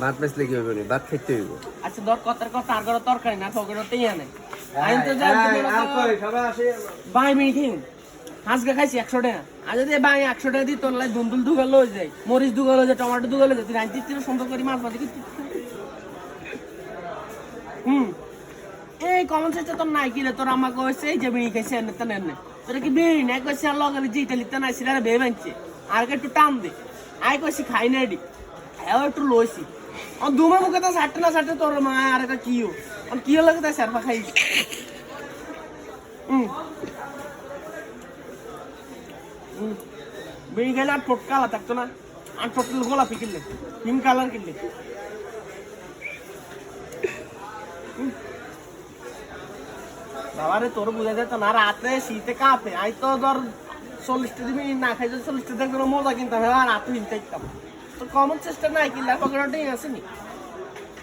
ভাত মেসলে কি হবে ভাত খেতে হইব আচ্ছা ধর কথার কথা আর কোনো তরকারি না ফকরতেই আনে আইন তো যাই সবাই আসে বাই মিনি খেয়ে হাঁসগা খাইছি 100 টাকা আর যদি বাই 100 টাকা দিই তোর লাই দুন্দুল দুগাল লয়ে যায় মরিচ দুগাল লয়ে যায় টমেটো দুগাল লয়ে যায় তুই রাঁধতে তিন সুন্দর করি মাছ ভাজি এই কমন সেন্স তোর নাই কিলে তোর আমাকে কইছে এই যে বিড়ি খাইছে এনে তেন এনে তোরা কি বিড়ি না কইছে আর লগে যে ইতালিতে নাই সিলারে বে বানছে আর একটু টান দে আই কইছি খাই না এডি হ্যাঁ একটু লইছি আর দুমা মুখে তো সাটে না সাটে তোর মা আর একটা কিও আর কিও লাগে তাই সারফা খাই বিড়ি খেলে আর টোট কালা থাকতো না আর টোটাল গোলাপি কিনলে পিঙ্ক কালার কিনলে বাবারে তোর বুঝা যেত না রাতে শীতে কাঁপে আই তো ধর 40টা দিবি না খাই যদি 40টা দেখবে মজা কিনতাম আর রাতে হিনতে ইতাম তো কমন চেষ্টা নাই কিনলে পকেটটাই আসেনি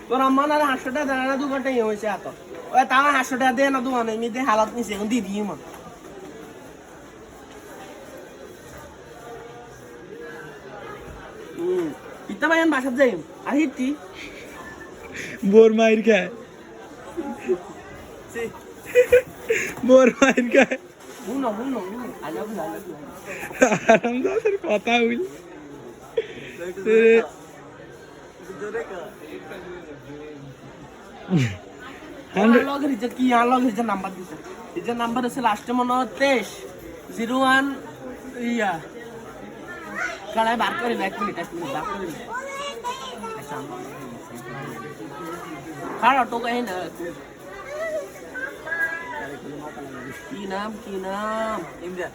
তোর আম্মা না 800 টাকা দেয় না 2 ঘন্টাই হয়েছে এত ওই তাও 800 টাকা দেয় না দোকানে এমনিতে হালাত নিছে এখন দিয়ে দিই মা ইতা ভাই বাসাত যাই আর হিটি বোর মাইর খায় বোর মাইর খায় হুনো আলাদা আরামদাসের কথা হইল লগের যে কি লগের যে নাম্বার দিছে এই যে নাম্বার আছে লাস্টে মনে হয় 23 01 ইয়া কালাই বার করে এক মিনিট বার করে খাড়া তো কই না কি নাম ইমরান